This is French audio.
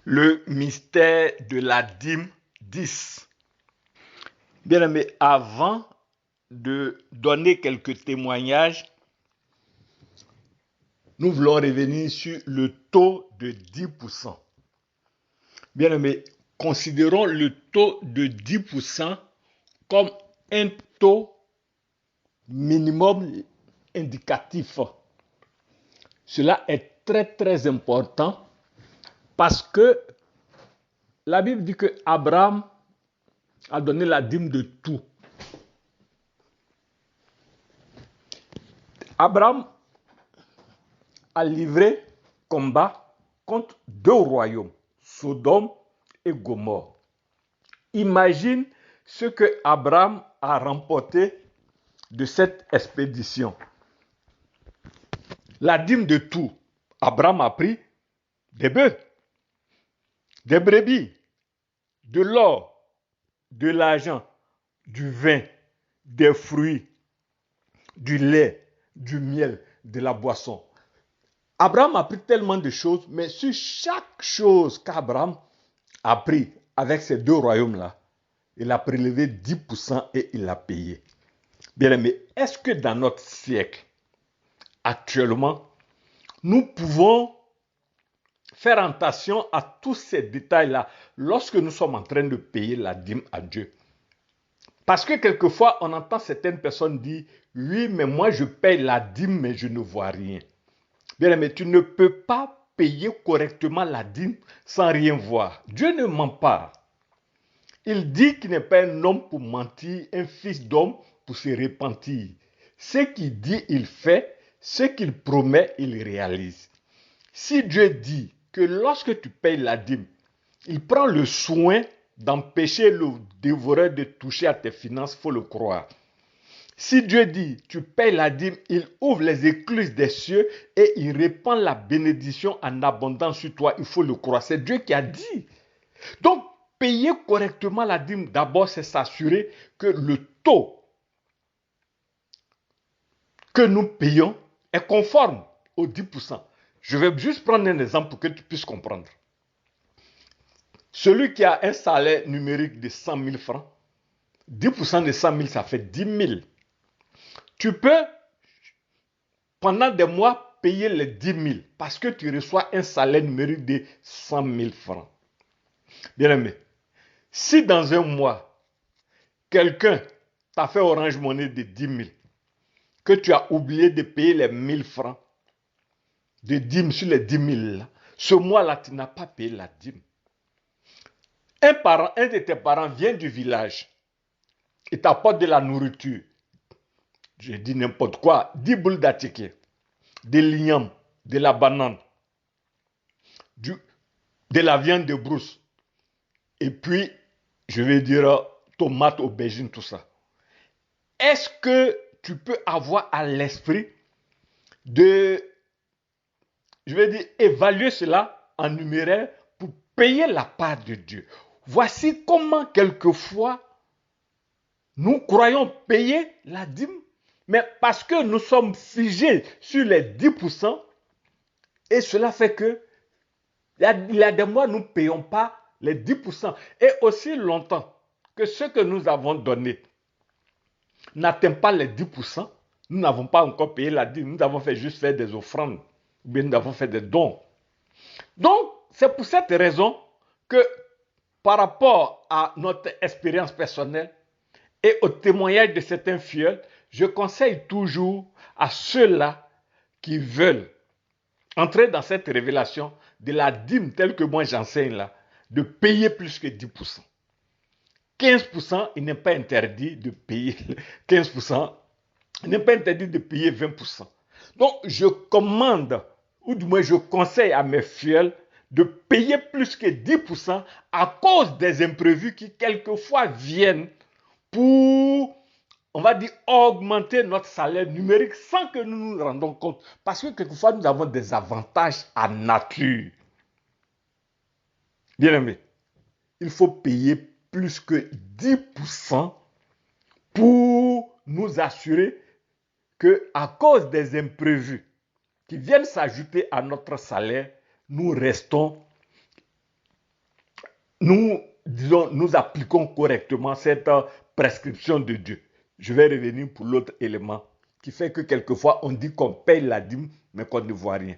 Le mystère de la dîme 10. Bien aimé, avant de donner quelques témoignages, nous voulons revenir sur le taux de 10%. Bien aimé, considérons le taux de 10% comme un taux minimum indicatif. Cela est très important parce que la Bible dit que Abraham a donné la dîme de tout. Abraham a livré combat contre deux royaumes, Sodome et Gomorrhe. Imagine ce que Abraham a remporté de cette expédition. La dîme de tout. Abraham a pris des bœufs, des brebis, de l'or, de l'argent, du vin, des fruits, du lait, du miel, de la boisson. Abraham a pris tellement de choses, mais sur chaque chose qu'Abraham a pris avec ces deux royaumes-là, il a prélevé 10% et il a payé. Bien aimé, est-ce que dans notre siècle, actuellement, nous pouvons faire attention à tous ces détails-là lorsque nous sommes en train de payer la dîme à Dieu? Parce que quelquefois, on entend certaines personnes dire, oui, mais moi je paye la dîme, mais je ne vois rien. Bien aimé, tu ne peux pas payer correctement la dîme sans rien voir. Dieu ne ment pas. Il dit qu'il n'est pas un homme pour mentir, un fils d'homme pour se repentir. Ce qu'il dit, il fait. Ce qu'il promet, il réalise. Si Dieu dit que lorsque tu payes la dîme, il prend le soin d'empêcher le dévoreur de toucher à tes finances, il faut le croire. Si Dieu dit, tu payes la dîme, il ouvre les écluses des cieux et il répand la bénédiction en abondance sur toi, il faut le croire. C'est Dieu qui a dit. Donc, payer correctement la dîme, d'abord, c'est s'assurer que le taux que nous payons est conforme aux 10%. Je vais juste prendre un exemple pour que tu puisses comprendre. Celui qui a un salaire numérique de 100 000 francs, 10% de 100 000, ça fait 10 000. Tu peux, pendant des mois, payer les 10 000 parce que tu reçois un salaire numérique de 100 000 francs. Bien aimé, si dans un mois, quelqu'un t'a fait Orange Money de 10 000, que tu as oublié de payer les 1000 francs de dîme sur les 10 000 là, ce mois-là, tu n'as pas payé la dîme. Un de tes parents vient du village, il t'apporte de la nourriture. Je dis n'importe quoi, 10 boules d'attiqué, de l'igname, de la banane, de la viande de brousse, et puis, je vais dire, tomates, aubergines, tout ça. Est-ce que tu peux avoir à l'esprit de, je vais dire, évaluer cela en numéraire pour payer la part de Dieu? Voici comment quelquefois nous croyons payer la dîme, mais parce que nous sommes figés sur les 10%, et cela fait que il y a des mois, nous ne payons pas les 10%. Et aussi longtemps que ce que nous avons donné n'atteint pas les 10%, nous n'avons pas encore payé la dîme. Nous avons juste fait des offrandes, ou bien nous avons fait des dons. Donc, c'est pour cette raison que par rapport à notre expérience personnelle et au témoignage de certains fidèles, je conseille toujours à ceux-là qui veulent entrer dans cette révélation de la dîme telle que moi j'enseigne là, de payer plus que 10%. 15%, il n'est pas interdit de payer 15%, il n'est pas interdit de payer 20%. Donc, je commande, ou du moins je conseille à mes fidèles de payer plus que 10% à cause des imprévus qui quelquefois viennent pour, on va dire, augmenter notre salaire numérique sans que nous nous rendons compte. Parce que quelquefois, nous avons des avantages à nature. Bien aimé, il faut payer plus que 10% pour nous assurer qu'à cause des imprévus qui viennent s'ajouter à notre salaire, nous restons nous appliquons correctement cette prescription de Dieu. Je vais revenir pour l'autre élément qui fait que quelquefois on dit qu'on paye la dîme mais qu'on ne voit rien.